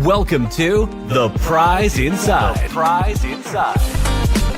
Welcome to The Prize Inside. The Prize Inside.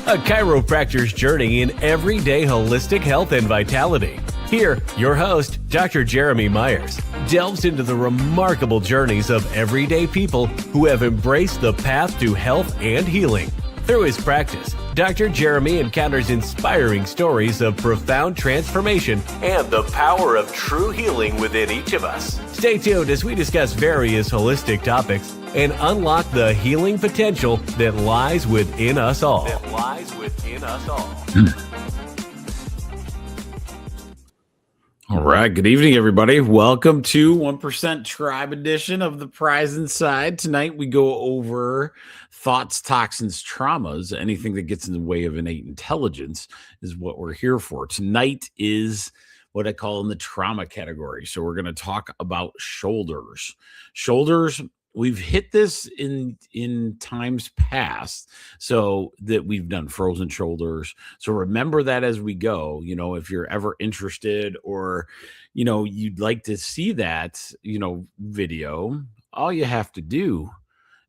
A chiropractor's journey in everyday holistic health and vitality. Here, your host, Dr. Jeremy Myers, delves into the remarkable journeys of everyday people who have embraced the path to health and healing. Through his practice, Dr. Jeremy encounters inspiring stories of profound transformation and the power of true healing within each of us. Stay tuned as we discuss various holistic topics and unlock the healing potential that lies within us all. All right. Good evening, everybody. Welcome to 1% Tribe edition of The Prize Inside. Tonight, we go over thoughts, toxins, traumas. Anything that gets in the way of innate intelligence is what we're here for. Tonight is what I call in the trauma category. So we're going to talk about shoulders. Shoulders, we've hit this in times past, so that we've done frozen shoulders. So remember that as we go, if you're ever interested or, you'd like to see that, video, all you have to do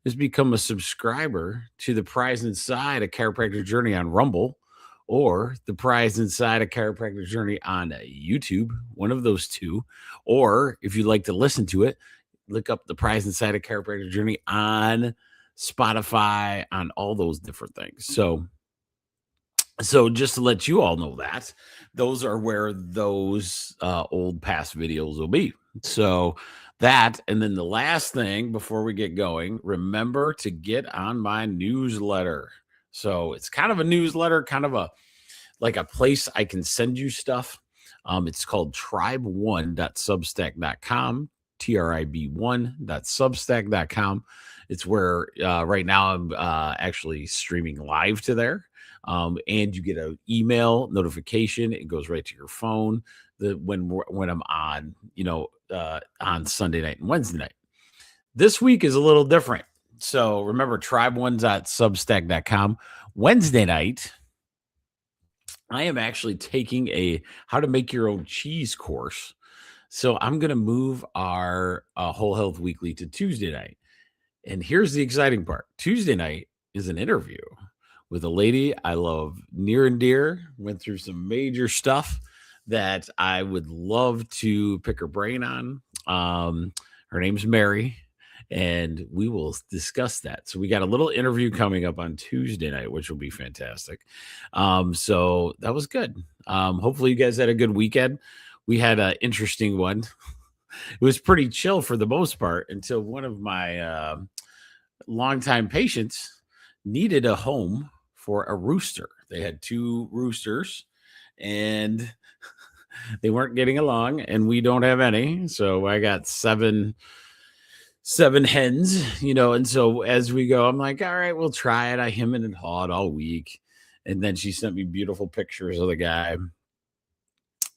is become a subscriber to The Prize Inside, a chiropractic journey on Rumble, or The Prize Inside, a chiropractic journey on YouTube, one of those two. Or if you'd like to listen to it, look up The Prize Inside, a chiropractic journey on Spotify, on all those different things. So just to let you all know that, those are where those old past videos will be. So that, and then the last thing before we get going, remember to get on my newsletter. So it's kind of a newsletter, kind of like a place I can send you stuff. It's called tribe1.substack.com, trib1.substack.com. It's where right now I'm actually streaming live to there. And you get an email notification. It goes right to your phone when I'm on, on Sunday night and Wednesday night. This week is a little different. So remember, tribe1.substack.com. Wednesday night, I am actually taking a how to make your own cheese course. So I'm going to move our Whole Health Weekly to Tuesday night. And here's the exciting part. Tuesday night is an interview with a lady I love near and dear, went through some major stuff that I would love to pick her brain on. Her name's Mary. And we will discuss that. So we got a little interview coming up on Tuesday night, which will be fantastic. So that was good. Hopefully you guys had a good weekend. We had an interesting one. It was pretty chill for the most part until one of my longtime patients needed a home for a rooster. They had two roosters and they weren't getting along, and we don't have any. So I got seven hens, and so as we go, I'm like, all right, we'll try it. I hem and hawed all week. And then she sent me beautiful pictures of the guy.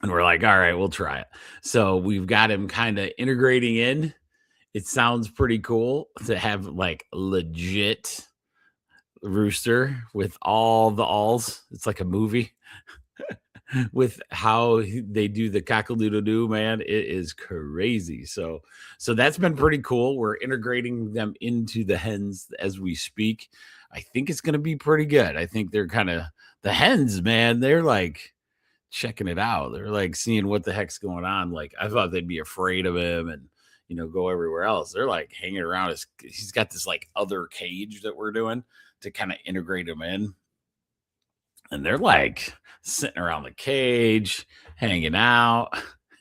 And we're like, all right, we'll try it. So we've got him kind of integrating in. It sounds pretty cool to have like legit rooster with all the alls. It's like a movie. With how they do the cockle-doodle-doo, man, it is crazy. So that's been pretty cool. We're integrating them into the hens as we speak. I think it's going to be pretty good. I think they're kind of the hens, man. They're like checking it out. They're like seeing what the heck's going on. Like I thought they'd be afraid of him and go everywhere else. They're like hanging around. He's got this like other cage that we're doing to kind of integrate him in. And they're like sitting around the cage, hanging out.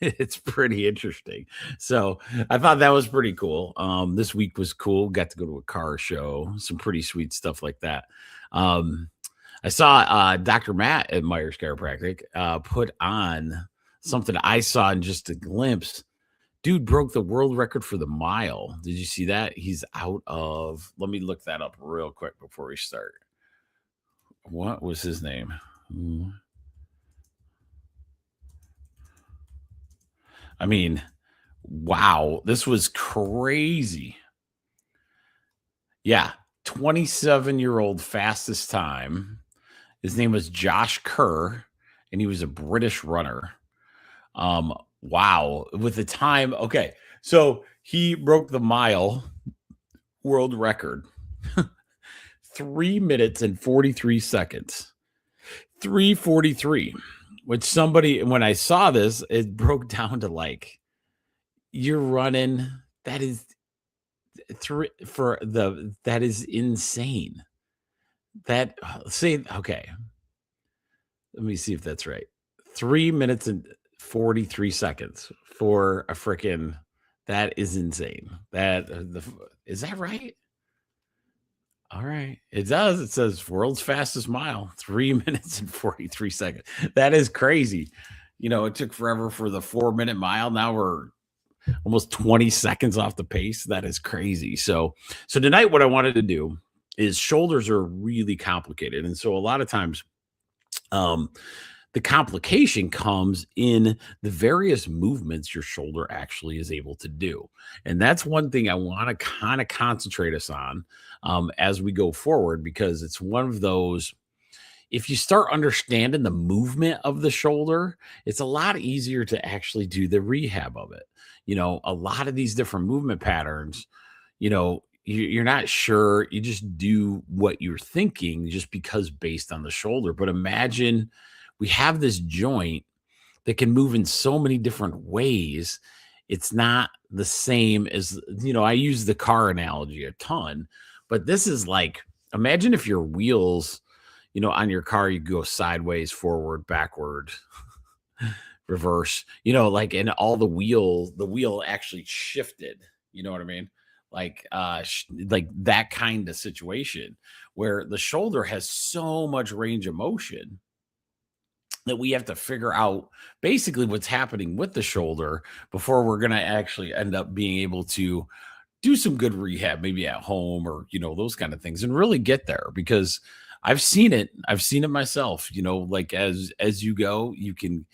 It's pretty interesting. So I thought that was pretty cool. This week was cool. Got to go to a car show, some pretty sweet stuff like that. I saw Dr. Matt at Myers Chiropractic put on something I saw in just a glimpse. Dude broke the world record for the mile. Did you see that? He's out of, let me look that up real quick before we start. What was his name? I mean, wow, this was crazy. Yeah, 27-year-old fastest time. His name was Josh Kerr, and he was a British runner. Wow, with the time. Okay, so he broke the mile world record. 3 minutes and 43 seconds. 3:43. Which somebody, when I saw this, it broke down to like, you're running, that is that is insane. That say, okay, let me see if that's right. 3 minutes and 43 seconds for a freaking, that is insane. Is that right? All right. It does. It says world's fastest mile, 3 minutes and 43 seconds. That is crazy. It took forever for the 4-minute mile. Now we're almost 20 seconds off the pace. That is crazy. So tonight, what I wanted to do is, shoulders are really complicated. And so a lot of times, the complication comes in the various movements your shoulder actually is able to do. And that's one thing I want to kind of concentrate us on as we go forward, because it's one of those, if you start understanding the movement of the shoulder, it's a lot easier to actually do the rehab of it. A lot of these different movement patterns, you're not sure. You just do what you're thinking just because based on the shoulder. But imagine we have this joint that can move in so many different ways. It's not the same as, I use the car analogy a ton, but this is like, imagine if your wheels, on your car, you go sideways, forward, backward, reverse, and all the wheel actually shifted. You know what I mean? Like that kind of situation where the shoulder has so much range of motion that we have to figure out basically what's happening with the shoulder before we're going to actually end up being able to do some good rehab, maybe at home or, those kind of things, and really get there. Because I've seen it myself, like as you go, you can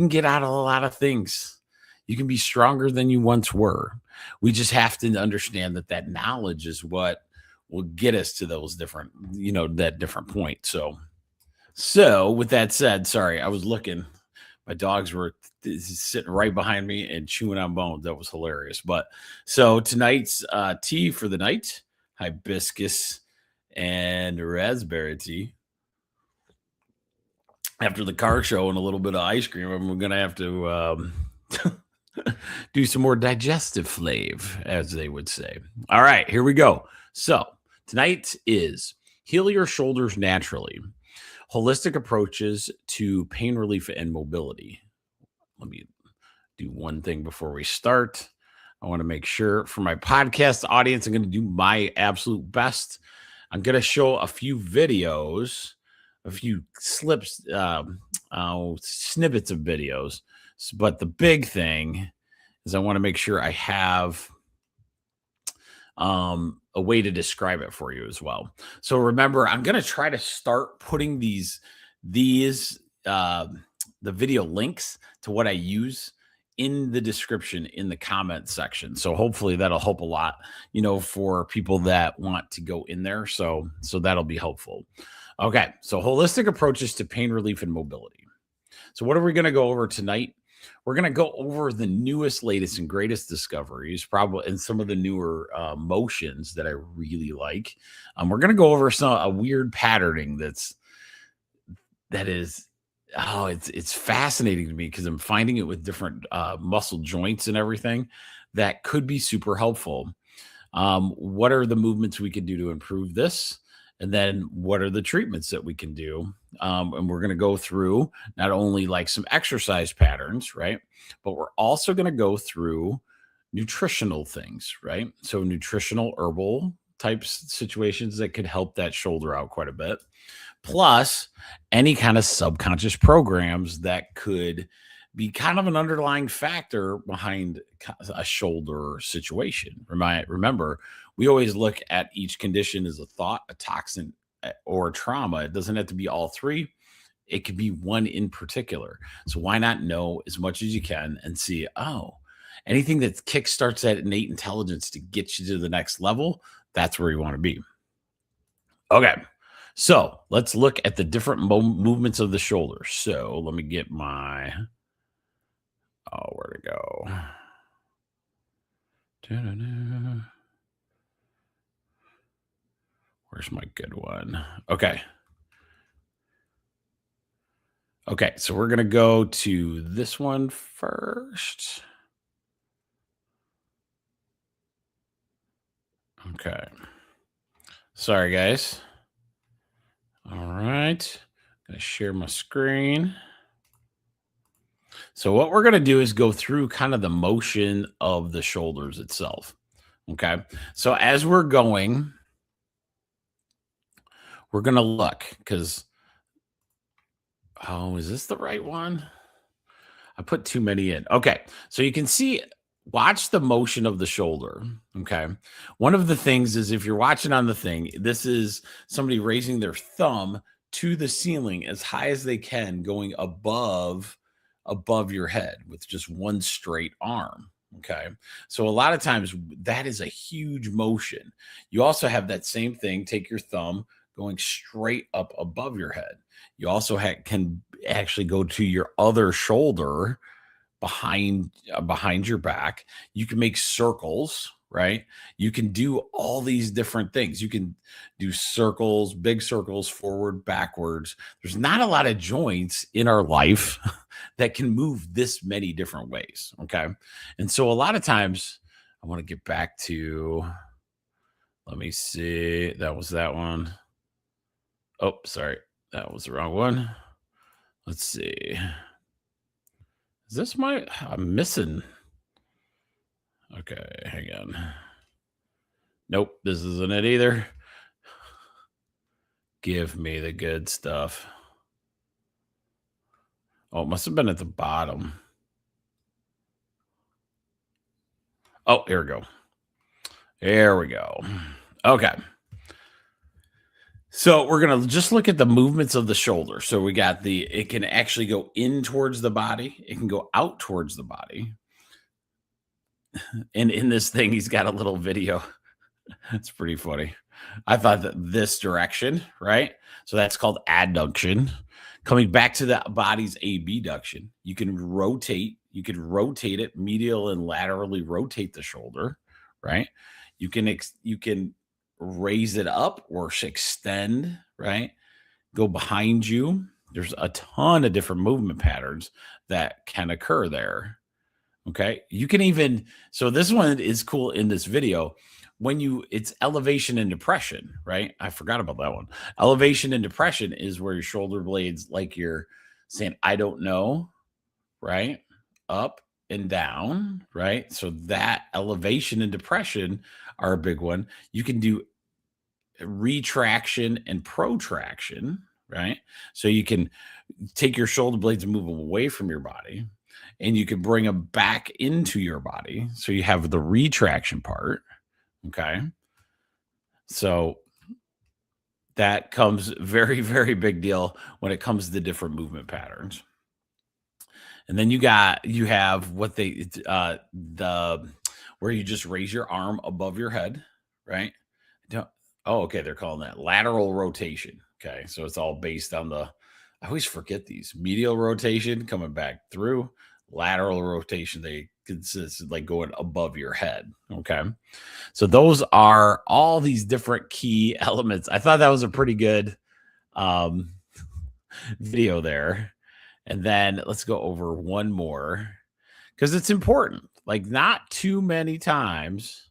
get out of a lot of things. You can be stronger than you once were. We just have to understand that knowledge is what will get us to those different, that different point. So with that said, sorry, I was looking, my dogs were sitting right behind me and chewing on bones. That was hilarious. But so tonight's tea for the night, hibiscus and raspberry tea. After the car show and a little bit of ice cream, I'm going to have to do some more digestive flav, as they would say. All right, here we go. So tonight is Heal Your Shoulders Naturally, Holistic Approaches to Pain Relief and Mobility. Let me do one thing before we start. I want to make sure for my podcast audience, I'm going to do my absolute best. I'm going to show a few videos, a few snippets of videos. But the big thing is I want to make sure I have a way to describe it for you as well. So remember, I'm going to try to start putting the video links to what I use in the description in the comment section. So hopefully that'll help a lot, for people that want to go in there. So that'll be helpful. Okay. So holistic approaches to pain relief and mobility. So what are we going to go over tonight? We're going to go over the newest, latest, and greatest discoveries, probably, and some of the newer motions that I really like. We're going to go over a weird patterning it's fascinating to me because I'm finding it with different muscle joints and everything that could be super helpful. What are the movements we can do to improve this? And then what are the treatments that we can do? And we're going to go through not only like some exercise patterns, right? But we're also going to go through nutritional things, right? So nutritional herbal types situations that could help that shoulder out quite a bit. Plus any kind of subconscious programs that could be kind of an underlying factor behind a shoulder situation. Remember, we always look at each condition as a thought, a toxin, or a trauma. It doesn't have to be all three. It could be one in particular. So why not know as much as you can and see, oh, anything that kickstarts that innate intelligence to get you to the next level, that's where you want to be. Okay. So let's look at the different movements of the shoulder. So let me get my, where to go? Da-da-da. Where's my good one? Okay. Okay, so we're going to go to this one first. Okay. Sorry, guys. All right. I'm going to share my screen. So what we're going to do is go through kind of the motion of the shoulders itself. Okay. So as we're going, we're going to look because, is this the right one? I put too many in. Okay. So you can see, watch the motion of the shoulder. Okay. One of the things is if you're watching on the thing, this is somebody raising their thumb to the ceiling as high as they can, going above your head with just one straight arm. Okay. So a lot of times that is a huge motion. You also have that same thing. Take your thumb going straight up above your head. You also can actually go to your other shoulder behind your back. You can make circles, right? You can do all these different things. You can do circles, big circles, forward, backwards. There's not a lot of joints in our life that can move this many different ways. Okay. And so a lot of times I want to get back to, let me see. That was that one. Oh, sorry. That was the wrong one. Let's see. Is this I'm missing. Okay, hang on. Nope, this isn't it either. Give me the good stuff. Oh, it must have been at the bottom. Oh, here we go. There we go. Okay. So we're going to just look at the movements of the shoulder. So we got it can actually go in towards the body. It can go out towards the body. And in this thing, he's got a little video. It's pretty funny. I thought that this direction, right? So that's called adduction. Coming back to the body's abduction, you can rotate. You can rotate it, medial and laterally rotate the shoulder, right? You can raise it up or extend, right? Go behind you. There's a ton of different movement patterns that can occur there. Okay. You can even, so this one is cool in this video. It's elevation and depression, right? I forgot about that one. Elevation and depression is where your shoulder blades, like you're saying, I don't know, right? Up and down, right? So that elevation and depression are a big one. You can do retraction and protraction, right? So you can take your shoulder blades and move them away from your body, and you can bring them back into your body. So you have the retraction part. Okay. So that comes very, very big deal when it comes to different movement patterns. And then you have what where you just raise your arm above your head, right? Okay. They're calling that lateral rotation. Okay. So it's all based on I always forget these: medial rotation coming back through, lateral rotation. They consist like going above your head. Okay. So those are all these different key elements. I thought that was a pretty good video there. And then let's go over one more because it's important. Like, not too many times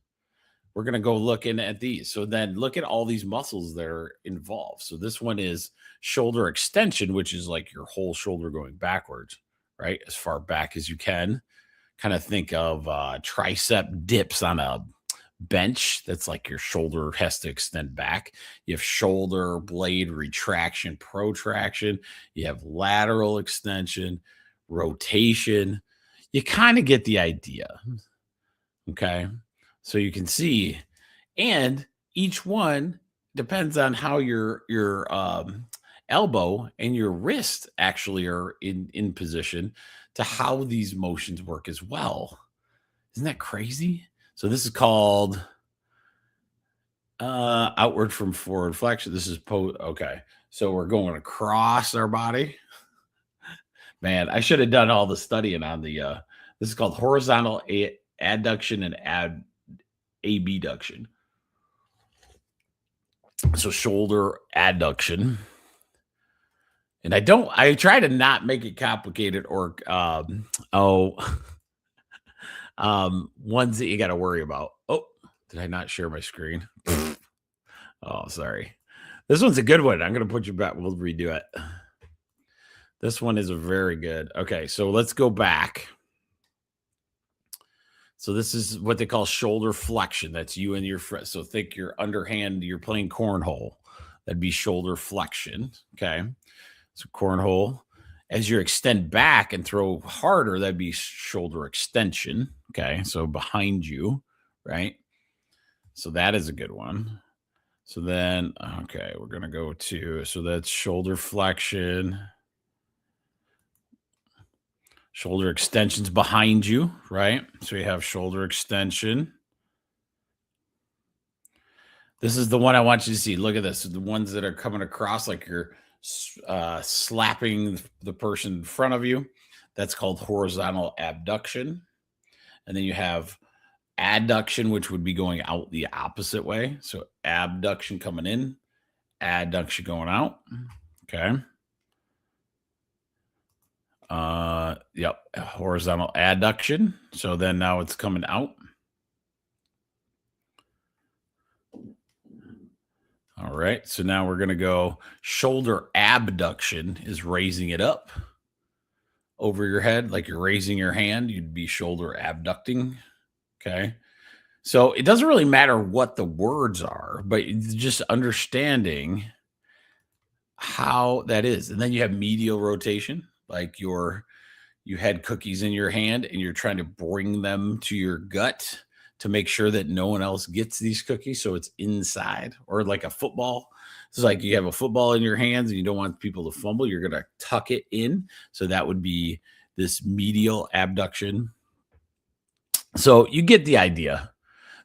we're going to go looking at these. So then look at all these muscles that are involved. So this one is shoulder extension, which is like your whole shoulder going backwards, right? As far back as you can. Kind of think of tricep dips on a bench. That's like your shoulder has to extend back. You have shoulder blade retraction, protraction. You have lateral extension, rotation. You kind of get the idea. Okay. So you can see, and each one depends on how your elbow and your wrist actually are in position to how these motions work as well. Isn't that crazy? So this is called outward from forward flexion. This is okay. So we're going across our body. Man, I should have done all the studying on the this is called horizontal adduction and abduction. So shoulder adduction. And I try to not make it complicated or ones that you got to worry about. Oh, did I not share my screen? Oh, sorry. This one's a good one. I'm going to put you back. We'll redo it. This one is a very good. Okay, so let's go back. So this is what they call shoulder flexion. That's you and your friend. So think your underhand, you're playing cornhole. That'd be shoulder flexion. Okay. So cornhole. As you extend back and throw harder, that'd be shoulder extension. Okay. So behind you, right? So that is a good one. So then, okay, we're going to go to, so that's shoulder flexion. Shoulder extensions behind you, right? So you have shoulder extension. This is the one I want you to see. Look at this. The ones that are coming across like you're slapping the person in front of you. That's called horizontal abduction. And then you have adduction, which would be going out the opposite way. So abduction coming in, adduction going out. Okay. Yep, horizontal adduction. So then now it's coming out. All right, so now we're going to go shoulder abduction is raising it up over your head, like you're raising your hand. You'd be shoulder abducting. Okay. So it doesn't really matter what the words are, but just understanding how that is. And then you have medial rotation, like you had cookies in your hand and you're trying to bring them to your gut to make sure that no one else gets these cookies. So it's inside, or like a football. It's like you have a football in your hands and you don't want people to fumble. You're going to tuck it in. So that would be this medial abduction. So you get the idea.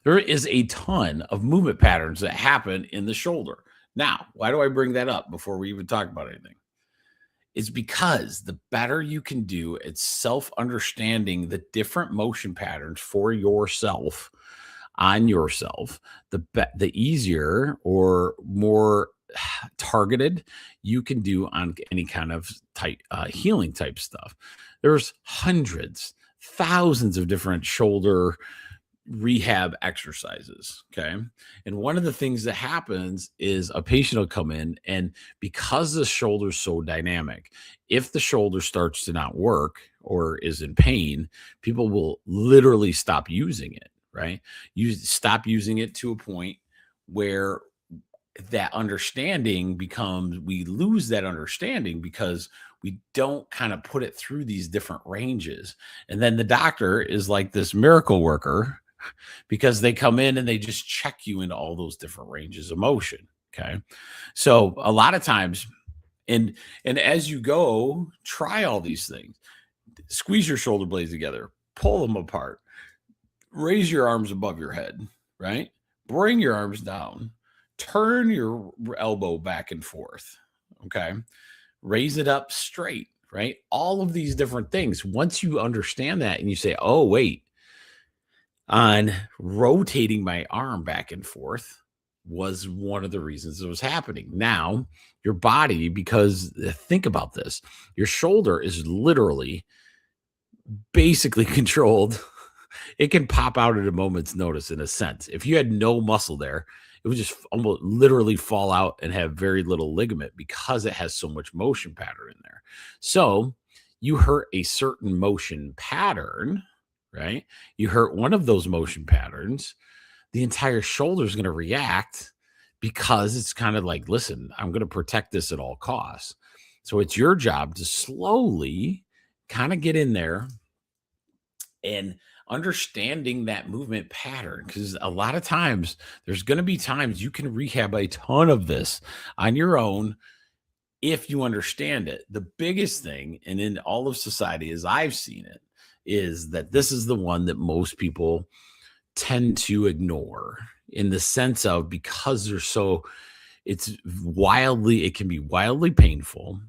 There is a ton of movement patterns that happen in the shoulder. Now, why do I bring that up before we even talk about anything? It's because the better you can do at self-understanding the different motion patterns for yourself, on yourself, the easier or more targeted you can do on any kind of type healing type stuff. There's hundreds, thousands of different shoulder rehab exercises. Okay. And one of the things that happens is a patient will come in, and because the shoulder's so dynamic, if the shoulder starts to not work or is in pain, people will literally stop using it. Right. You stop using it to a point where that understanding becomes, we lose that understanding because we don't kind of put it through these different ranges. And then the doctor is like this miracle worker because they come in and they just check you into all those different ranges of motion. Okay. So a lot of times, and as you go, try all these things, squeeze your shoulder blades together, pull them apart, raise your arms above your head, right? Bring your arms down, turn your elbow back and forth. Okay. Raise it up straight, right? All of these different things. Once you understand that and you say, oh, wait, on rotating my arm back and forth was one of the reasons it was happening. Now, your body, because think about this, your shoulder is literally basically controlled. It can pop out at a moment's notice in a sense. If you had no muscle there, it would just almost literally fall out and have very little ligament because it has so much motion pattern in there. So you hurt a certain motion pattern, right? You hurt one of those motion patterns, the entire shoulder is going to react because it's kind of like, listen, I'm going to protect this at all costs. So it's your job to slowly kind of get in there and understanding that movement pattern, because a lot of times there's going to be times you can rehab a ton of this on your own if you understand it. The biggest thing, and in all of society as I've seen it, is that this is the one that most people tend to ignore, in the sense of, because they're so, it can be wildly painful.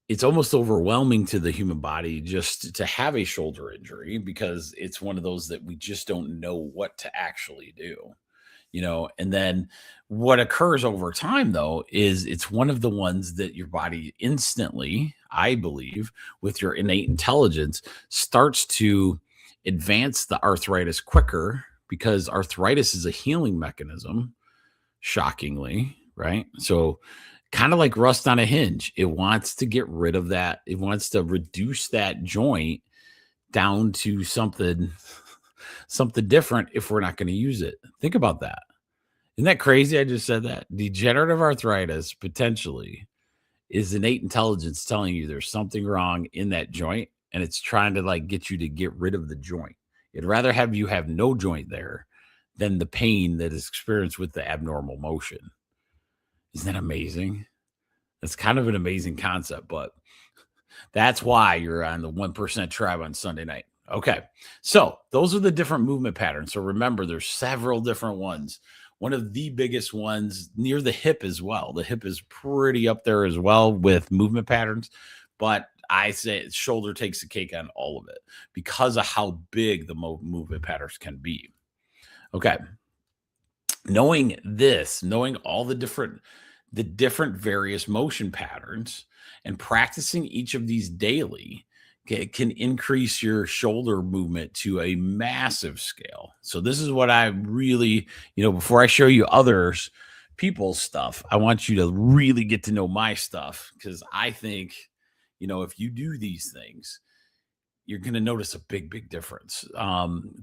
It's almost overwhelming to the human body just to have a shoulder injury, because it's one of those that we just don't know what to actually do. And then what occurs over time, though, is it's one of the ones that your body instantly, I believe, with your innate intelligence, starts to advance the arthritis quicker, because arthritis is a healing mechanism, shockingly, right? So kind of like rust on a hinge, it wants to get rid of that. It wants to reduce that joint down to something different if we're not going to use it. Think about that. Isn't that crazy? I just said that. Degenerative arthritis potentially is innate intelligence telling you there's something wrong in that joint, and it's trying to get you to get rid of the joint. It'd rather have you have no joint there than the pain that is experienced with the abnormal motion. Isn't that amazing? That's kind of an amazing concept, but that's why you're on the 1% Tribe on Sunday night. Okay, so those are the different movement patterns. So remember, there's several different ones. One of the biggest ones near the hip as well. The hip is pretty up there as well with movement patterns, but I say shoulder takes the cake on all of it because of how big the movement patterns can be. Okay, knowing this, knowing all the different various motion patterns, and practicing each of these daily can increase your shoulder movement to a massive scale. So this is what I really, before I show you others people's stuff, I want you to really get to know my stuff, because I think, if you do these things, you're going to notice a big difference,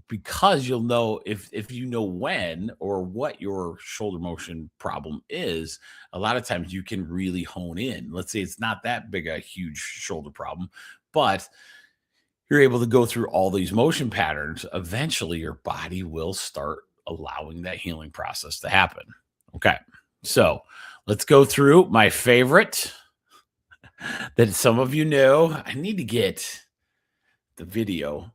because you'll know if you know when or what your shoulder motion problem is. A lot of times you can really hone in. Let's say it's not that big a huge shoulder problem, but you're able to go through all these motion patterns. Eventually your body will start allowing that healing process to happen. Okay, so let's go through my favorite that some of you know. I need to get the video,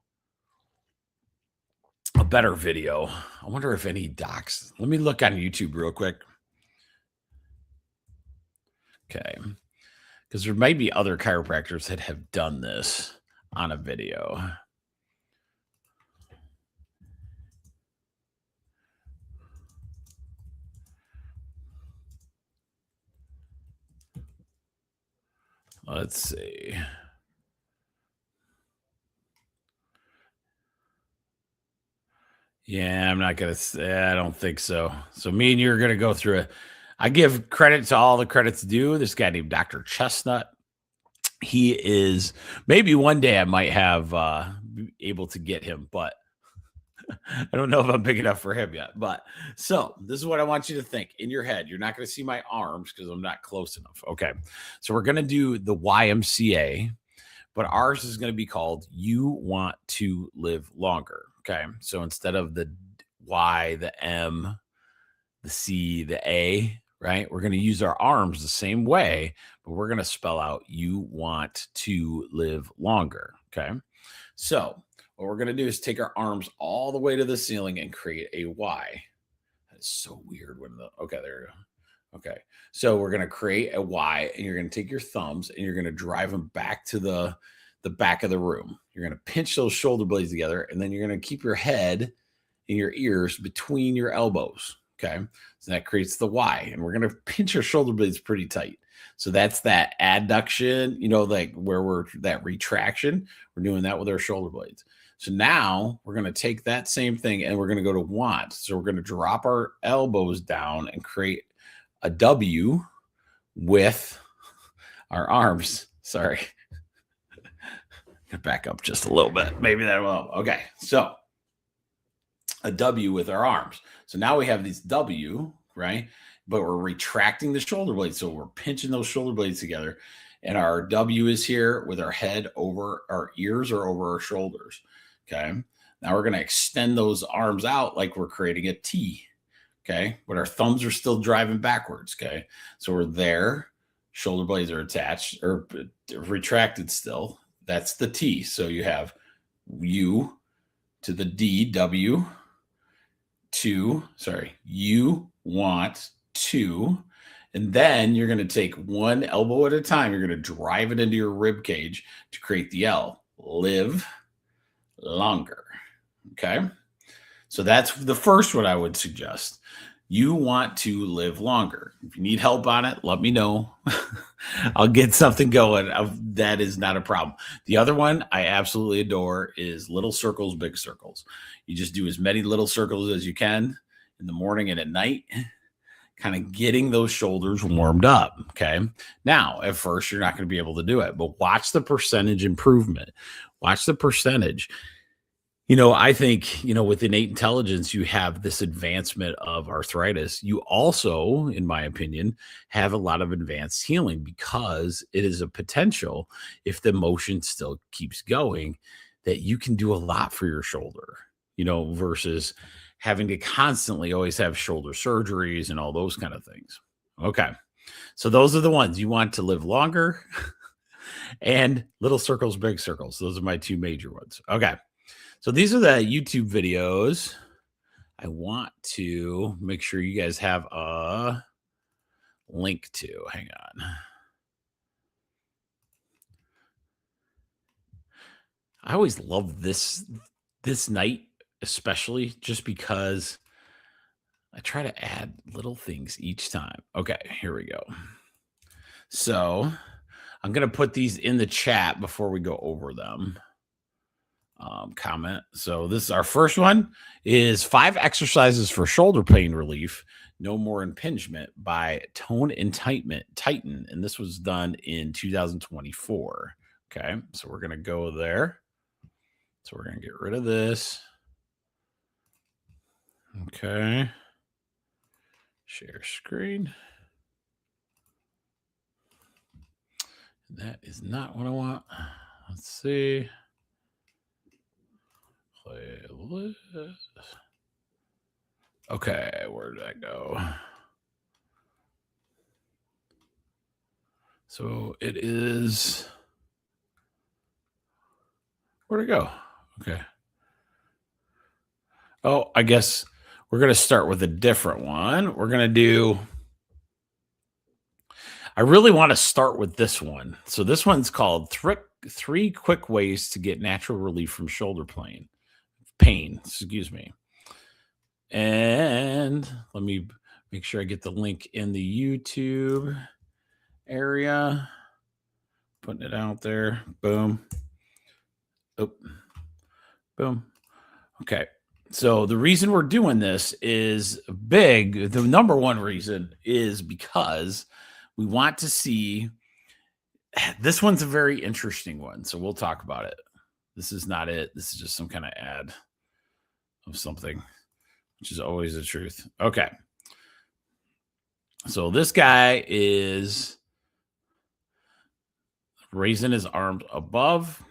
a better video. I wonder if any docs, let me look on YouTube real quick. Okay, because there might be other chiropractors that have done this on a video. Let's see. Yeah, I'm not going to, I don't think so. So me and you are going to go through it. I give credit to all the credits due. This guy named Dr. Chestnut. He is, maybe one day I might have able to get him, but I don't know if I'm big enough for him yet. But so this is what I want you to think in your head. You're not going to see my arms because I'm not close enough. Okay. So we're going to do the YMCA, but ours is going to be called You Want to Live Longer. Okay. So instead of the Y, the M, the C, the A, right? We're going to use our arms the same way, but we're going to spell out You Want to Live Longer. Okay. So what we're going to do is take our arms all the way to the ceiling and create a Y. That is so weird okay, there you go. Okay. So we're going to create a Y, and you're going to take your thumbs and you're going to drive them back to the back of the room. You're going to pinch those shoulder blades together, and then you're going to keep your head and your ears between your elbows. Okay. So that creates the Y, and we're going to pinch your shoulder blades pretty tight. So that's that adduction, like where that retraction, we're doing that with our shoulder blades. So now we're going to take that same thing and we're going to go to want. So we're going to drop our elbows down and create a W with our arms. Sorry. Back up just a little bit. Maybe that will. Okay. So a W with our arms. So now we have this W, right? but we're retracting the shoulder blades. So we're pinching those shoulder blades together, and our W is here with our head over our ears or over our shoulders. Okay. Now we're going to extend those arms out like we're creating a T. Okay. But our thumbs are still driving backwards. Okay. So we're there. Shoulder blades are attached or retracted still. That's the T. So you have U to the D, W, you want to, and then you're going to take one elbow at a time. You're going to drive it into your rib cage to create the L, live longer. Okay. So that's the first one I would suggest. You want to live longer. If you need help on it, let me know. I'll get something going. That is not a problem. The other one I absolutely adore is little circles, big circles. You just do as many little circles as you can in the morning and at night, kind of getting those shoulders warmed up. Okay. Now, at first, you're not going to be able to do it, but watch the percentage improvement. Watch the percentage. I think, with innate intelligence, you have this advancement of arthritis. You also, in my opinion, have a lot of advanced healing because it is a potential, if the motion still keeps going, that you can do a lot for your shoulder, versus having to constantly always have shoulder surgeries and all those kind of things. Okay. So those are the ones you want to live longer and little circles, big circles. Those are my two major ones. Okay. So these are the YouTube videos. I want to make sure you guys have a link to. Hang on. I always love this night, especially just because I try to add little things each time. Okay, here we go. So I'm going to put these in the chat before we go over them. Comment. So this is our first one is 5 exercises for shoulder pain relief. No more impingement by Tone and Titan. And this was done in 2024. Okay. So we're going to go there. So we're going to get rid of this. Okay. Share screen. That is not what I want. Let's see. Playlist. Okay, where did I go? So it is. Where'd it go? Okay. Oh, I guess we're going to start with a different one. We're going to do. I really want to start with this one. So this one's called 3 Quick Ways to Get Natural Relief from Shoulder Pain. Excuse me. And let me make sure I get the link in the YouTube area. Putting it out there. Boom. Oh, boom. Okay. So the reason we're doing this is big. The number one reason is because we want to see. This one's a very interesting one. So we'll talk about it. This is not it. This is just some kind of ad of something, which is always the truth. Okay. So this guy is raising his arms above.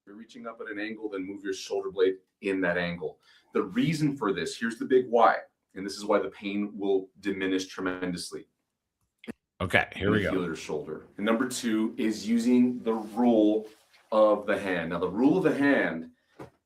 You're reaching up at an angle, then move your shoulder blade in that angle. The reason for this, here's the big why, and this is why the pain will diminish tremendously. Okay, here we go. Your shoulder. And number 2 is using the rule of the hand. Now, the rule of the hand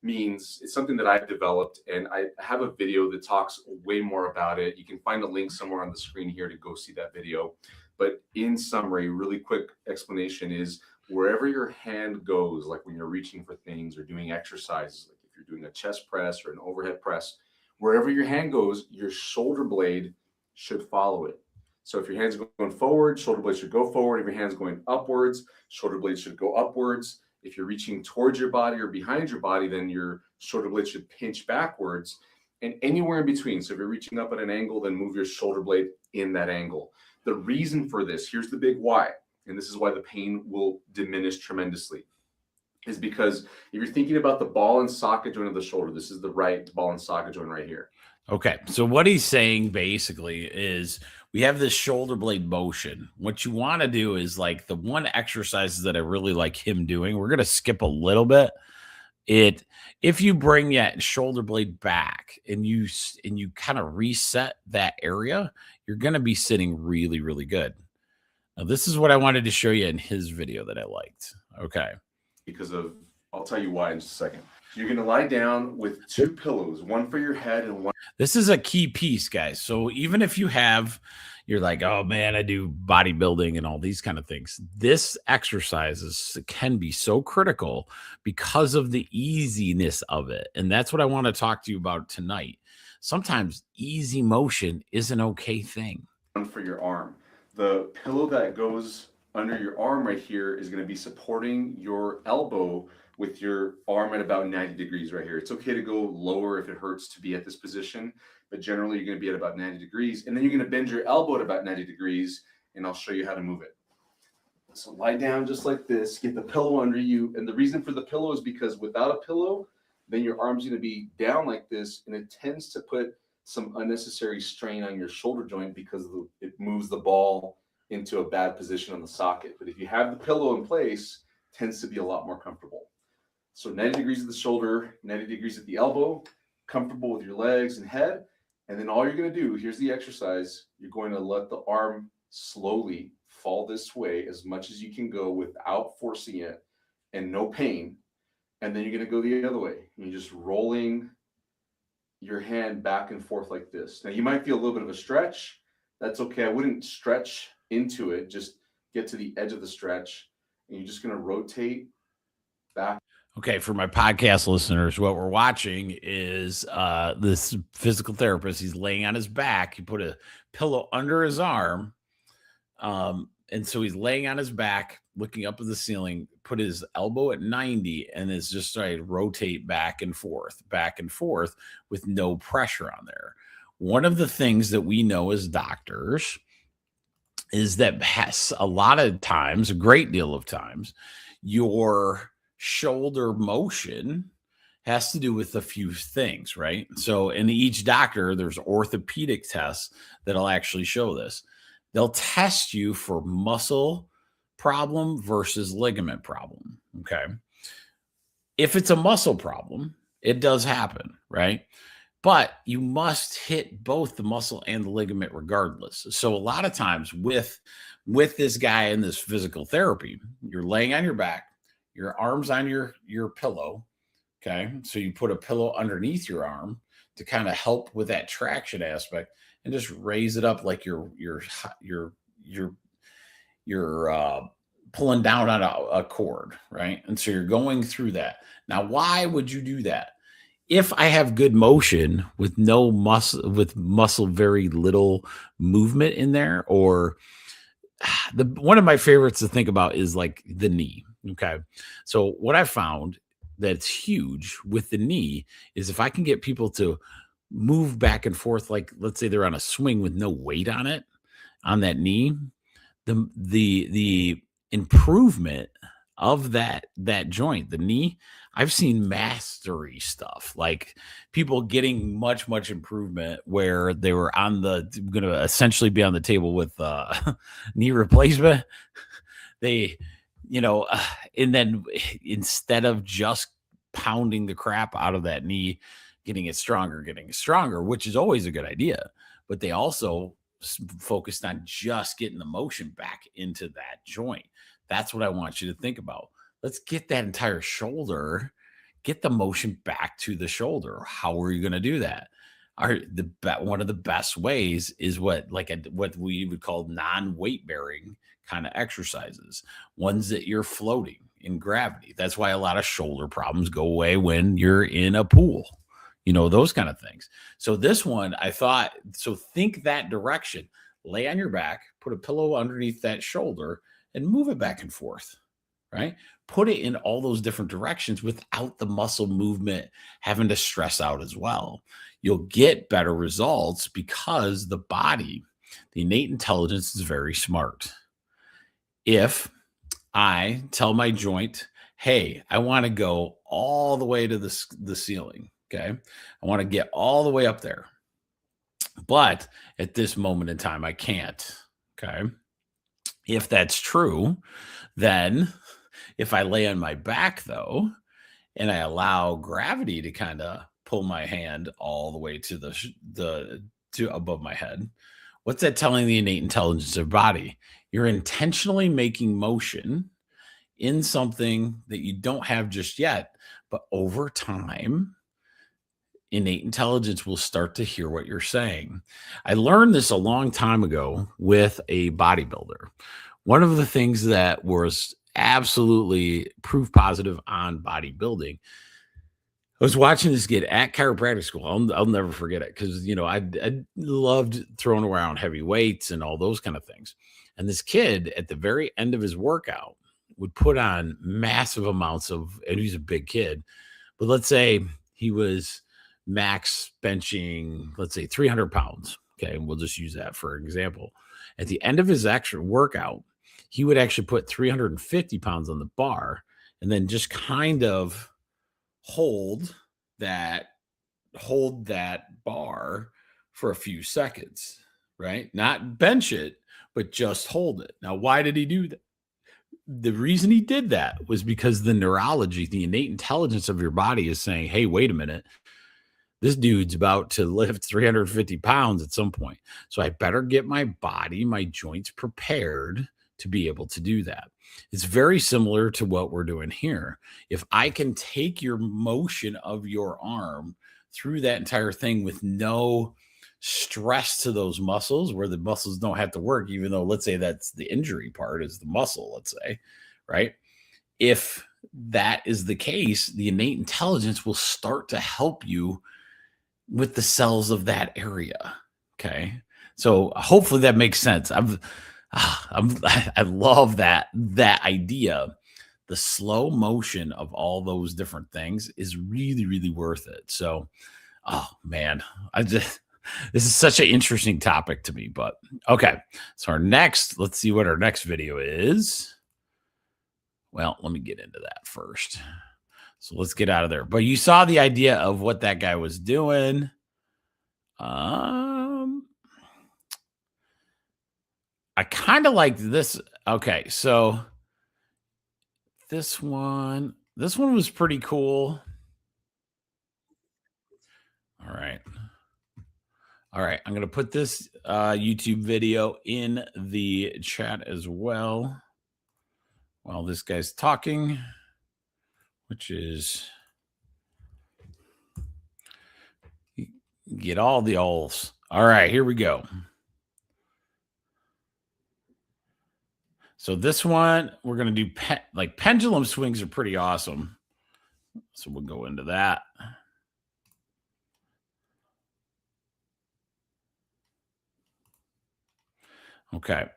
means it's something that I've developed, and I have a video that talks way more about it. You can find a link somewhere on the screen here to go see that video. But in summary, really quick explanation is wherever your hand goes, like when you're reaching for things or doing exercises, like if you're doing a chest press or an overhead press, wherever your hand goes, your shoulder blade should follow it. So if your hand's going forward, shoulder blade should go forward. If your hand's going upwards, shoulder blade should go upwards. If you're reaching towards your body or behind your body, then your shoulder blade should pinch backwards, and anywhere in between. So if you're reaching up at an angle, then move your shoulder blade in that angle. The reason for this, here's the big why, and this is why the pain will diminish tremendously. is because if you're thinking about the ball and socket joint of the shoulder, this is the right ball and socket joint right here. Okay. So what he's saying basically is we have this shoulder blade motion. What you want to do is like the one exercises that I really like him doing. We're going to skip a little bit. If you bring that shoulder blade back and you kind of reset that area, you're going to be sitting really, really good. Now, this is what I wanted to show you in his video that I liked. Okay. I'll tell you why in just a second. You're going to lie down with two pillows, one for your head and one. This is a key piece, guys. So even if you're like, oh man, I do bodybuilding and all these kind of things. This exercises can be so critical because of the easiness of it. And that's what I want to talk to you about tonight. Sometimes easy motion is an okay thing. One for your arm. The pillow that goes under your arm right here is going to be supporting your elbow with your arm at about 90 degrees right here. It's okay to go lower if it hurts to be at this position, but generally you're going to be at about 90 degrees. And then you're going to bend your elbow at about 90 degrees, and I'll show you how to move it. So lie down just like this, get the pillow under you. And the reason for the pillow is because without a pillow, then your arm's going to be down like this, and it tends to put some unnecessary strain on your shoulder joint because it moves the ball into a bad position on the socket. But if you have the pillow in place, it tends to be a lot more comfortable. So 90 degrees at the shoulder, 90 degrees at the elbow, comfortable with your legs and head. And then all you're going to do, here's the exercise. You're going to let the arm slowly fall this way as much as you can go without forcing it and no pain. And then you're going to go the other way. And you're just rolling your hand back and forth like this. Now you might feel a little bit of a stretch. That's okay. I wouldn't stretch into it. Just get to the edge of the stretch. And you're just going to rotate back. Okay, for my podcast listeners, what we're watching is this physical therapist. He's laying on his back. He put a pillow under his arm. And so he's laying on his back, looking up at the ceiling, put his elbow at 90, and is just starting to rotate back and forth with no pressure on there. One of the things that we know as doctors is that a lot of times, a great deal of times, your shoulder motion has to do with a few things, right? So in each doctor, there's orthopedic tests that'll actually show this. They'll test you for muscle problem versus ligament problem, okay? If it's a muscle problem, it does happen, right? But you must hit both the muscle and the ligament regardless. So a lot of times with this guy in this physical therapy, you're laying on your back, your arm's on your pillow, okay? So you put a pillow underneath your arm to kind of help with that traction aspect and just raise it up like you're pulling down on a cord, right? And so you're going through that. Now, why would you do that? If I have good motion with no muscle, very little movement in there, or one of my favorites to think about is like the knee. Okay. So what I found that's huge with the knee is if I can get people to move back and forth, like let's say they're on a swing with no weight on it, on that knee, the improvement of that joint, the knee, I've seen mastery stuff, like people getting much improvement where they were going to essentially be on the table with knee replacement. They, and then instead of just pounding the crap out of that knee, getting it stronger, which is always a good idea, but they also focused on just getting the motion back into that joint. That's what I want you to think about. Let's get that entire shoulder, get the motion back to the shoulder. How are you going to do that? One of the best ways is what we would call non-weight bearing kind of exercises, ones that you're floating in gravity. That's why a lot of shoulder problems go away when you're in a pool, those kind of things. So this one, I thought, so think that direction, lay on your back, put a pillow underneath that shoulder and move it back and forth, right? Put it in all those different directions without the muscle movement having to stress out as well. You'll get better results because the body, the innate intelligence is very smart. If I tell my joint, hey, I want to go all the way to the ceiling. Okay. I want to get all the way up there. But at this moment in time, I can't. Okay. If that's true, then if I lay on my back, though, and I allow gravity to kind of pull my hand all the way to to above my head, what's that telling the innate intelligence of your body? You're intentionally making motion in something that you don't have just yet, but over time, innate intelligence will start to hear what you're saying. I learned this a long time ago with a bodybuilder. One of the things that was absolutely proof positive on bodybuilding, I was watching this kid at chiropractic school. I'll never forget it because, I loved throwing around heavy weights and all those kind of things. And this kid at the very end of his workout would put on massive amounts and he's a big kid, but let's say he was max benching, let's say 300 pounds. Okay. And we'll just use that for example. At the end of his actual workout, he would actually put 350 pounds on the bar and then just kind of hold that bar for a few seconds, right? Not bench it, but just hold it. Now, why did he do that? The reason he did that was because the neurology, the innate intelligence of your body is saying, hey, wait a minute. This dude's about to lift 350 pounds at some point. So I better get my body, my joints prepared to be able to do that. It's very similar to what we're doing here. If I can take your motion of your arm through that entire thing with no stress to those muscles, where the muscles don't have to work, even though let's say that's the injury part is the muscle, let's say, right? If that is the case, the innate intelligence will start to help you with the cells of that area. Okay. So hopefully that makes sense. I love that idea. The slow motion of all those different things is really, really worth it. So, oh man, this is such an interesting topic to me, but okay. So let's see what our next video is. Well, let me get into that first. So let's get out of there. But you saw the idea of what that guy was doing. I kind of like this. Okay, so this one was pretty cool. All right. I'm going to put this YouTube video in the chat as well while this guy's talking, which is get all the alls. All right, here we go. So this one, we're going to do pendulum swings are pretty awesome. So we'll go into that. Okay.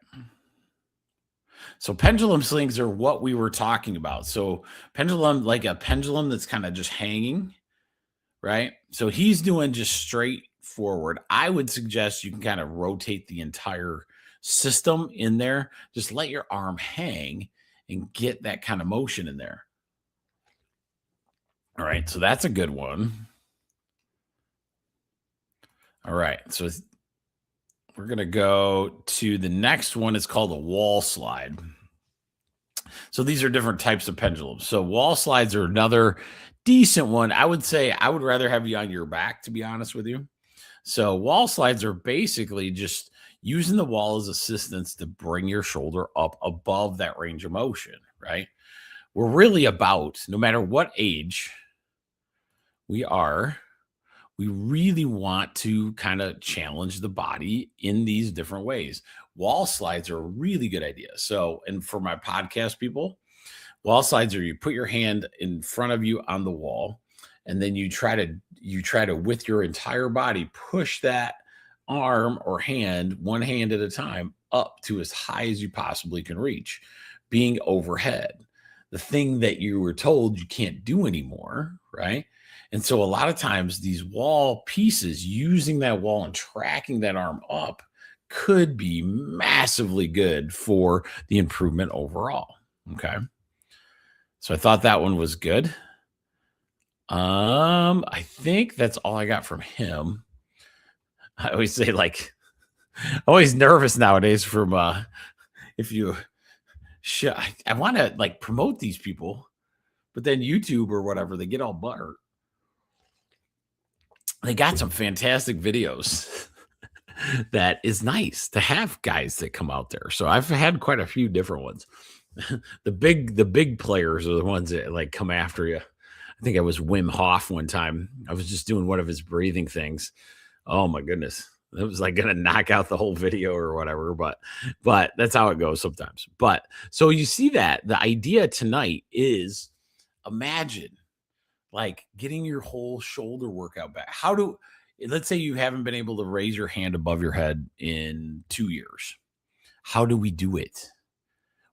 So pendulum swings are what we were talking about. So pendulum, like a pendulum that's kind of just hanging, right? So he's doing just straight forward. I would suggest you can kind of rotate the entire system in there. Just let your arm hang and get that kind of motion in there. All right. So that's a good one. All right. So we're going to go to the next one. It's called a wall slide. So these are different types of pendulums. So wall slides are another decent one. I would say I would rather have you on your back, to be honest with you. So wall slides are basically just using the wall as assistance to bring your shoulder up above that range of motion, right? We're really about, no matter what age we are, we really want to kind of challenge the body in these different ways. Wall slides are a really good idea. So, and for my podcast people, wall slides are you put your hand in front of you on the wall, and then you try to with your entire body push that arm or hand, one hand at a time, up to as high as you possibly can reach, being overhead. The thing that you were told you can't do anymore, right? And so a lot of times these wall pieces, using that wall and tracking that arm up, could be massively good for the improvement overall. Okay. So I thought that one was good. I think that's all I got from him. I always say, like, always nervous nowadays from if you I want to like promote these people, but then YouTube or whatever, they get all butthurt. They got some fantastic videos that is nice to have guys that come out there. So I've had quite a few different ones. The big players are the ones that like come after you. I think I was Wim Hof one time. I was just doing one of his breathing things. Oh my goodness. It was like going to knock out the whole video or whatever, but that's how it goes sometimes. But so you see that the idea tonight is imagine like getting your whole shoulder workout back. Let's say you haven't been able to raise your hand above your head in 2 years. How do we do it?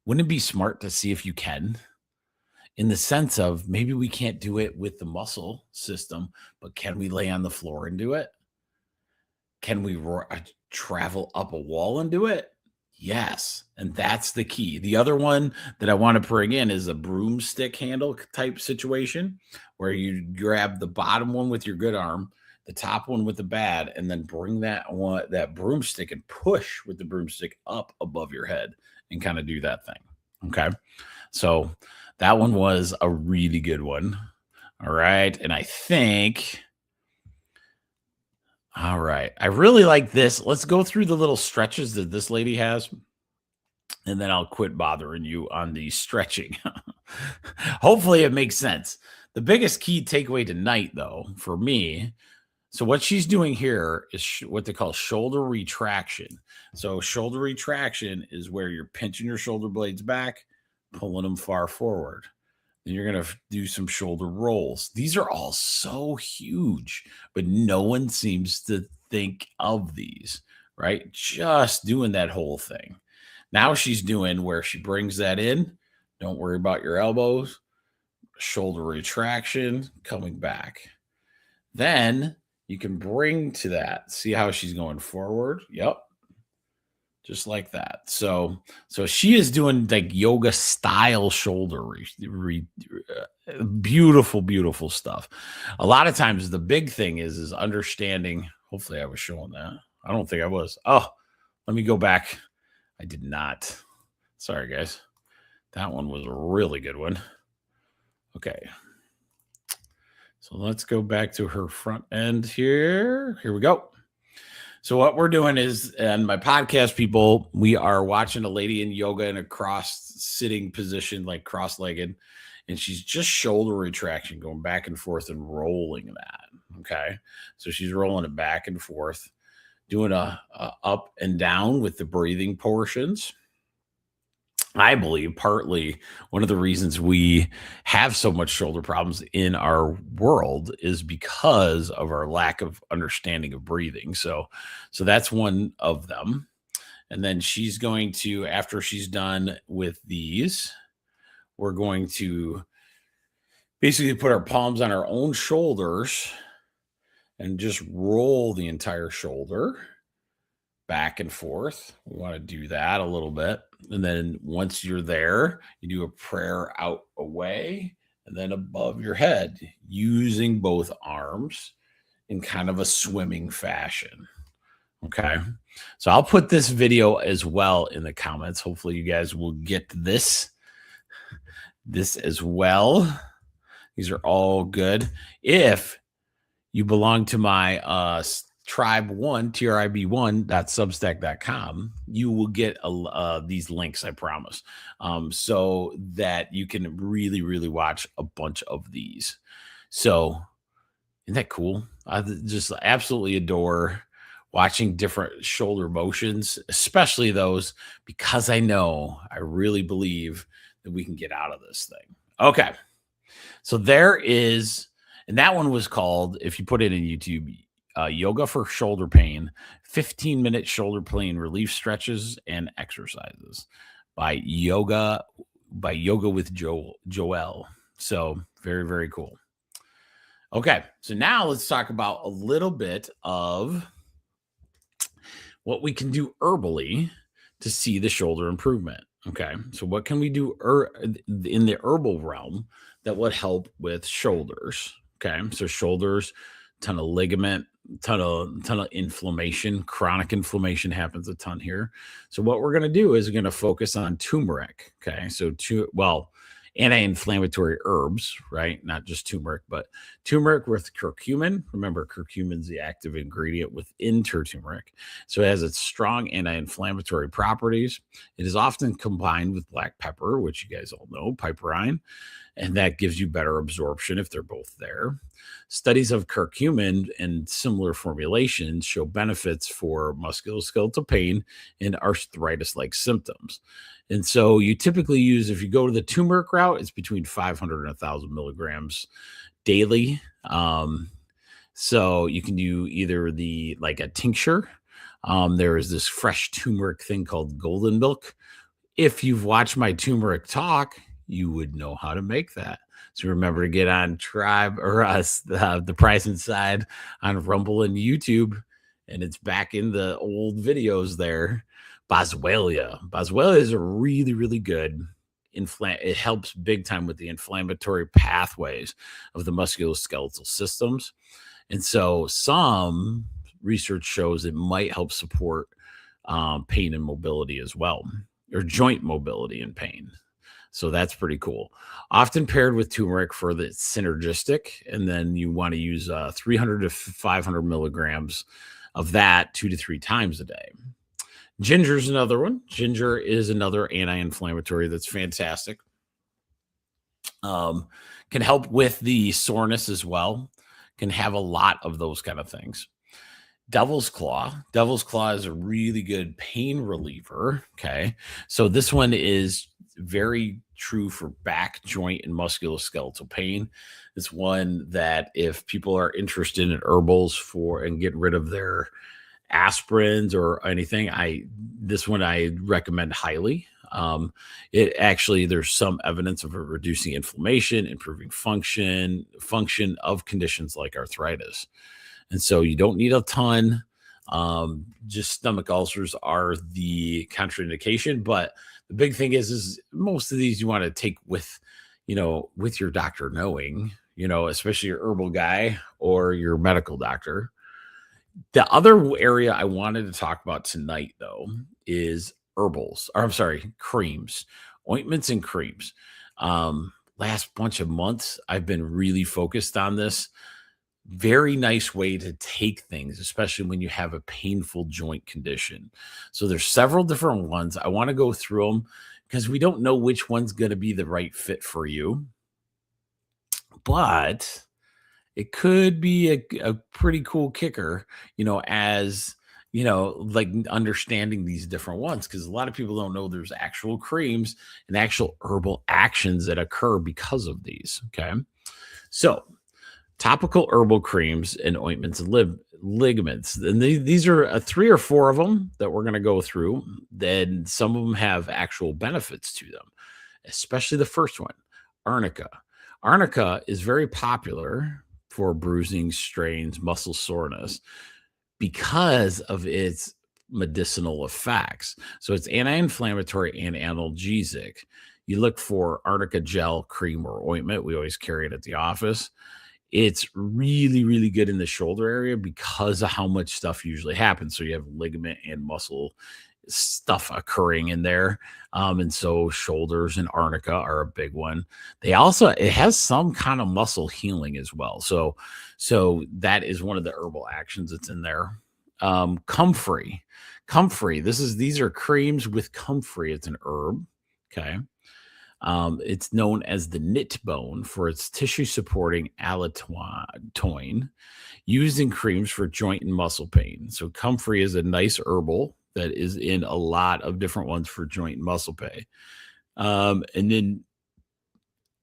Wouldn't it be smart to see if you can? In the sense of maybe we can't do it with the muscle system, but can we lay on the floor and do it? Can we travel up a wall and do it? Yes. And that's the key. The other one that I want to bring in is a broomstick handle type situation where you grab the bottom one with your good arm, the top one with the bad, and then bring that broomstick and push with the broomstick up above your head and kind of do that thing. Okay. So that one was a really good one. All right. And I think, all right, I really like this. Let's go through the little stretches that this lady has, and then I'll quit bothering you on the stretching. Hopefully it makes sense. The biggest key takeaway tonight, though, for me, so what she's doing here is what they call shoulder retraction. So shoulder retraction is where you're pinching your shoulder blades back, pulling them far forward. Then you're going to do some shoulder rolls. These are all so huge, but no one seems to think of these, right? Just doing that whole thing. Now she's doing where she brings that in. Don't worry about your elbows. Shoulder retraction, coming back. Then you can bring to that. See how she's going forward? Yep. Just like that. So she is doing like yoga style shoulder beautiful, beautiful stuff. A lot of times the big thing is understanding. Hopefully I was showing that. I don't think I was. Oh, let me go back. I did not. Sorry, guys. That one was a really good one. Okay. So let's go back to her front end here. Here we go. So what we're doing is, and my podcast people, we are watching a lady in yoga in a cross-sitting position, like cross-legged, and she's just shoulder retraction, going back and forth and rolling that, okay? So she's rolling it back and forth, doing a up and down with the breathing portions. I believe partly one of the reasons we have so much shoulder problems in our world is because of our lack of understanding of breathing. So that's one of them. And then she's going to, after she's done with these, we're going to basically put our palms on our own shoulders and just roll the entire shoulder back and forth. We want to do that a little bit. And then once you're there, you do a prayer out away and then above your head using both arms in kind of a swimming fashion. Okay. So I'll put this video as well in the comments. Hopefully you guys will get this as well. These are all good. If you belong to my tribe1, trib1.substack.com, you will get these links, I promise, so that you can really, really watch a bunch of these. So isn't that cool? I just absolutely adore watching different shoulder motions, especially those, because I really believe that we can get out of this thing. Okay. So there is, and that one was called, if you put it in YouTube, Yoga for Shoulder Pain, 15-minute shoulder pain relief stretches and exercises by Yoga with Joel. So very, very cool. Okay, so now let's talk about a little bit of what we can do herbally to see the shoulder improvement. Okay. So what can we do in the herbal realm that would help with shoulders? Okay. So shoulders, ton of ligament, ton of inflammation, chronic inflammation happens a ton here. So what we're going to do is we're going to focus on turmeric. Okay. So anti-inflammatory herbs, right? Not just turmeric, but turmeric with curcumin. Remember, curcumin's the active ingredient within turmeric. So it has its strong anti-inflammatory properties. It is often combined with black pepper, which you guys all know, piperine, and that gives you better absorption if they're both there. Studies of curcumin and similar formulations show benefits for musculoskeletal pain and arthritis like symptoms. And so you typically use, if you go to the turmeric route, it's between 500 and 1,000 milligrams daily. So you can do either like a tincture. There is this fresh turmeric thing called golden milk. If you've watched my turmeric talk, you would know how to make that. So remember to get on Tribe or us, the Price Inside on Rumble and YouTube, and it's back in the old videos there. Boswellia. Boswellia is a really, really good it helps big time with the inflammatory pathways of the musculoskeletal systems. And so some research shows it might help support pain and mobility as well, or joint mobility and pain. So that's pretty cool. Often paired with turmeric for the synergistic. And then you want to use 300 to 500 milligrams of that 2 to 3 times a day. Ginger is another one. Ginger is another anti-inflammatory that's fantastic. Can help with the soreness as well. Can have a lot of those kind of things. Devil's Claw. Devil's Claw is a really good pain reliever. Okay. So this one is very true for back, joint, and musculoskeletal pain. It's one that if people are interested in herbals and get rid of their aspirins or anything, this one I recommend highly. It actually, there's some evidence of it reducing inflammation, improving function of conditions like arthritis. And so you don't need a ton. Just stomach ulcers are the contraindication. But the big thing is most of these you want to take with your doctor knowing, especially your herbal guy or your medical doctor. The other area I wanted to talk about tonight, though, is creams, ointments and creams. Last bunch of months, I've been really focused on this. Very nice way to take things, especially when you have a painful joint condition. So there's several different ones. I want to go through them because we don't know which one's going to be the right fit for you. But it could be a pretty cool kicker, as like understanding these different ones, because a lot of people don't know there's actual creams and actual herbal actions that occur because of these. Okay. So topical herbal creams and ointments and ligaments. And these are 3 or 4 of them that we're going to go through. Then some of them have actual benefits to them, especially the first one, arnica. Arnica is very popular for bruising, strains, muscle soreness because of its medicinal effects. So it's anti-inflammatory and analgesic. You look for arnica gel, cream, or ointment. We always carry it at the office. It's really, really good in the shoulder area because of how much stuff usually happens. So you have ligament and muscle stuff occurring in there. And so shoulders and arnica are a big one. It has some kind of muscle healing as well. So that is one of the herbal actions that's in there. Comfrey. These are creams with comfrey. It's an herb. Okay. It's known as the knit bone for its tissue supporting allantoin used in creams for joint and muscle pain. So comfrey is a nice herbal that is in a lot of different ones for joint and muscle pain. And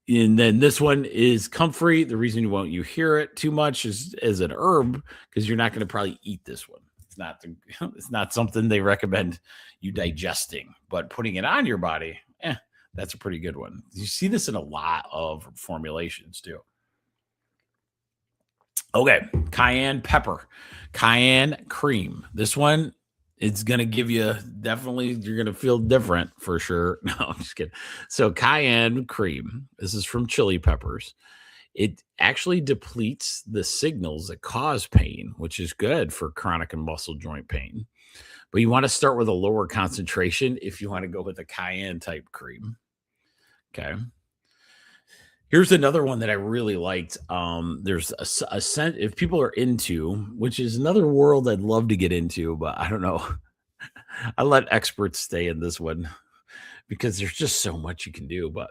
then this one is comfrey. The reason you hear it too much is as an herb, because you're not going to probably eat this one. It's not something they recommend you digesting, but putting it on your body, that's a pretty good one. You see this in a lot of formulations too. Okay, cayenne pepper, cayenne cream. This one It's going to give you definitely, you're going to feel different for sure. No, I'm just kidding. So cayenne cream, this is from chili peppers. It actually depletes the signals that cause pain, which is good for chronic and muscle joint pain. But you want to start with a lower concentration if you want to go with a cayenne type cream. Okay. Here's another one that I really liked. There's a scent, if people are into, which is another world I'd love to get into, but I don't know. I let experts stay in this one because there's just so much you can do. But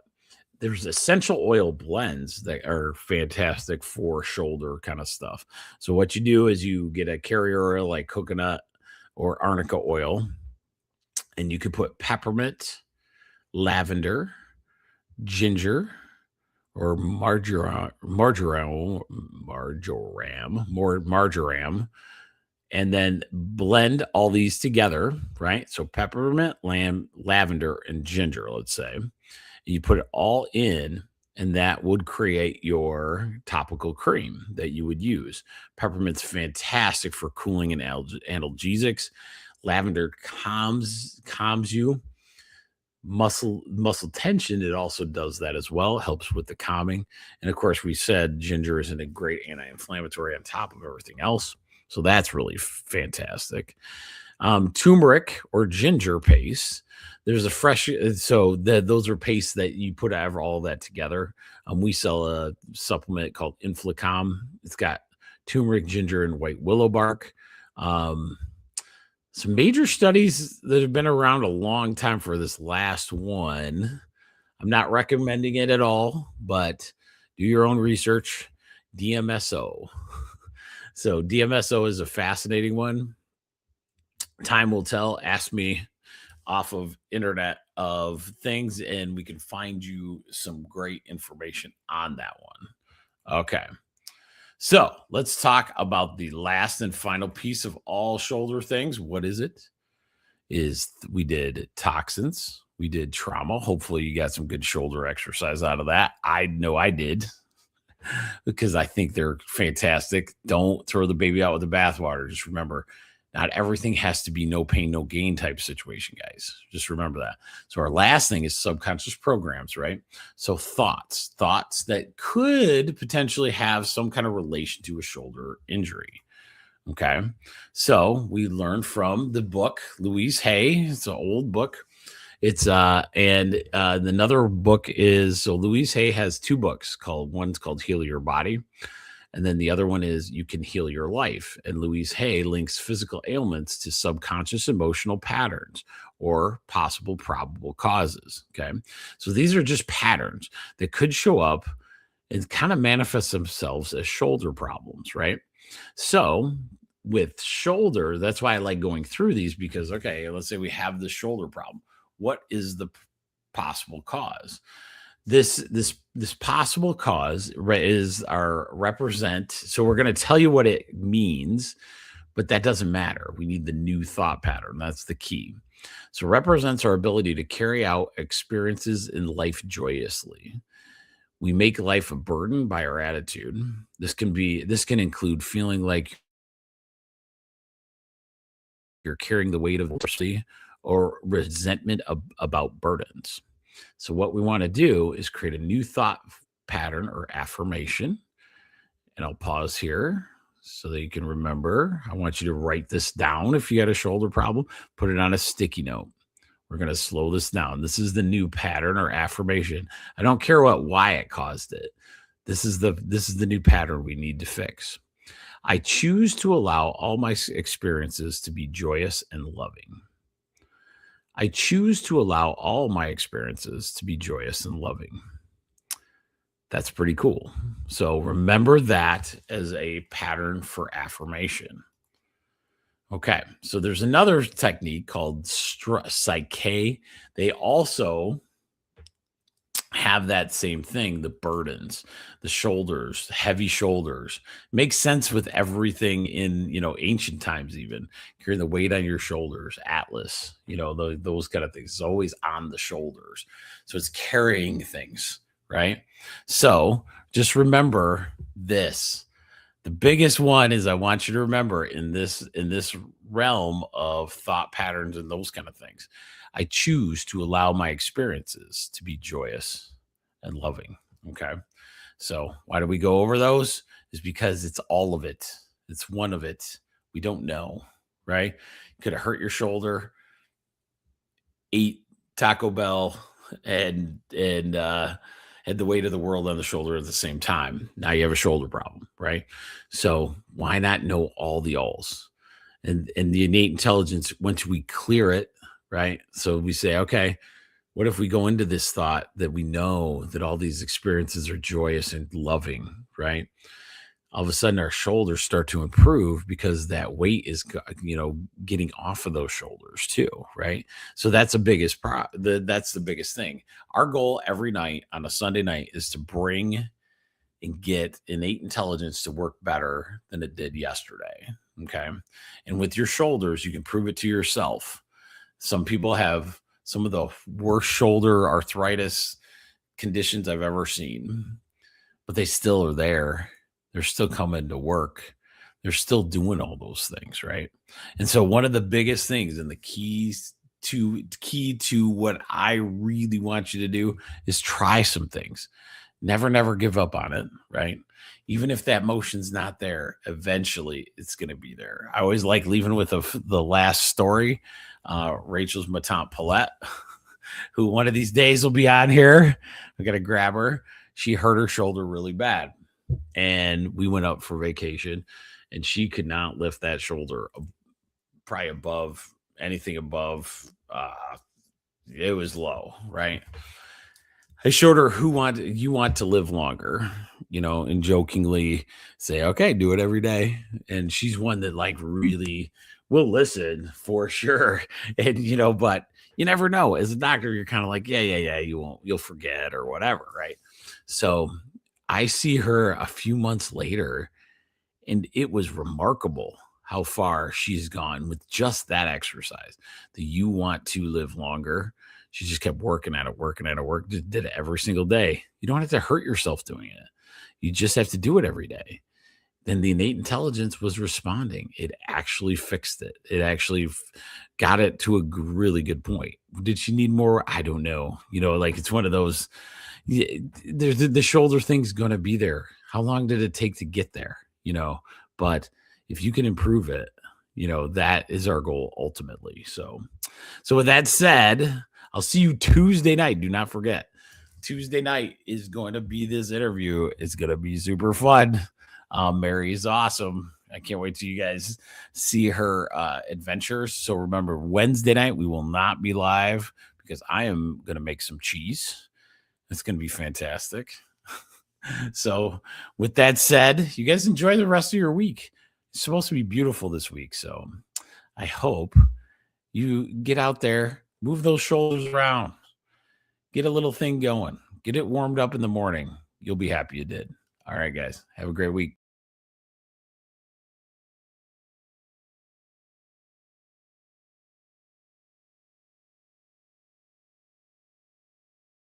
there's essential oil blends that are fantastic for shoulder kind of stuff. So what you do is you get a carrier oil like coconut or arnica oil, and you could put peppermint, lavender, ginger, or marjoram, and then blend all these together, right? So peppermint, lavender, and ginger, let's say. You put it all in, and that would create your topical cream that you would use. Peppermint's fantastic for cooling and analgesics. Lavender calms you. Muscle tension, it also does that as well. Helps with the calming. And of course, we said ginger is a great anti-inflammatory on top of everything else. So that's really fantastic. Turmeric or ginger paste. There's a fresh, so those are pastes that you put all that together. We sell a supplement called Inflicom. It's got turmeric, ginger, and white willow bark. Some major studies that have been around a long time for this last one. I'm not recommending it at all, but do your own research. DMSO. So DMSO is a fascinating one. Time will tell. Ask me off of internet of things, and we can find you some great information on that one. Okay. So let's talk about the last and final piece of all shoulder things. What is it? We did toxins. We did trauma. Hopefully you got some good shoulder exercise out of that. I know I did because I think they're fantastic. Don't throw the baby out with the bathwater. Just remember, not everything has to be no pain, no gain type situation, guys. Just remember that. So our last thing is subconscious programs, right? So thoughts that could potentially have some kind of relation to a shoulder injury. Okay. So we learned from the book, Louise Hay. It's an old book. It's another book is, so Louise Hay has two books one's called Heal Your Body. And then the other one is You Can Heal Your Life. And Louise Hay links physical ailments to subconscious emotional patterns or possible probable causes. Okay. So these are just patterns that could show up and kind of manifest themselves as shoulder problems, right? So with shoulder, that's why I like going through these because, okay, let's say we have the shoulder problem. What is the possible cause? This possible cause is our represent. So we're going to tell you what it means, but that doesn't matter. We need the new thought pattern. That's the key. So represents our ability to carry out experiences in life joyously. We make life a burden by our attitude. This can include feeling like you're carrying the weight of adversity or resentment about burdens. So what we want to do is create a new thought pattern or affirmation. And I'll pause here so that you can remember. I want you to write this down. If you got a shoulder problem, put it on a sticky note. We're going to slow this down. This is the new pattern or affirmation. I don't care why it caused it. This is the new pattern we need to fix. I choose to allow all my experiences to be joyous and loving. I choose to allow all my experiences to be joyous and loving. That's pretty cool. So remember that as a pattern for affirmation. Okay, so there's another technique called Psyche. They also have that same thing, the burdens, the shoulders, heavy shoulders. Makes sense with everything in, ancient times, even carrying the weight on your shoulders, Atlas, those kind of things. It's always on the shoulders. So it's carrying things, right? So just remember this. The biggest one is I want you to remember in this realm of thought patterns and those kind of things, I choose to allow my experiences to be joyous and loving. Okay. So why do we go over those? Is because it's all of it. It's one of it. We don't know, right? Could have hurt your shoulder, ate Taco Bell, and had the weight of the world on the shoulder at the same time. Now you have a shoulder problem, right? So why not know all the alls? And the innate intelligence, once we clear it, right? So we say, okay, what if we go into this thought that we know that all these experiences are joyous and loving, right? All of a sudden our shoulders start to improve because that weight is, getting off of those shoulders too, right? So that's that's the biggest thing. Our goal every night on a Sunday night is to bring and get innate intelligence to work better than it did yesterday. Okay. And with your shoulders, you can prove it to yourself. Some people have some of the worst shoulder arthritis conditions I've ever seen, but they still are there. They're still coming to work. They're still doing all those things, right? And so one of the biggest things and the key to what I really want you to do is try some things. Never give up on it, right? Even if that motion's not there, eventually it's going to be there. I always like leaving with the last story. Rachel's ma tante Paulette, who one of these days will be on here. I got to grab her. She hurt her shoulder really bad. And we went up for vacation and she could not lift that shoulder probably above anything above. It was low, right? I showed her you want to live longer, and jokingly say, okay, do it every day. And she's one that like really will listen for sure. And, but you never know. As a doctor, you're kind of like, yeah, you'll forget or whatever. Right. So I see her a few months later and it was remarkable how far she's gone with just that exercise. That you want to live longer. She just kept working at it, just did it every single day. You don't have to hurt yourself doing it. You just have to do it every day. Then the innate intelligence was responding. It actually fixed it. It actually got it to a really good point. Did she need more? I don't know. Like it's one of those, the shoulder thing's going to be there. How long did it take to get there? But if you can improve it, that is our goal ultimately. So with that said, I'll see you Tuesday night. Do not forget, Tuesday night is going to be this interview. It's going to be super fun. Mary is awesome. I can't wait till you guys see her adventures. So remember, Wednesday night, we will not be live because I am going to make some cheese. It's going to be fantastic. So with that said, you guys enjoy the rest of your week. It's supposed to be beautiful this week. So I hope you get out there, move those shoulders around, get a little thing going, get it warmed up in the morning. You'll be happy you did. All right, guys, have a great week.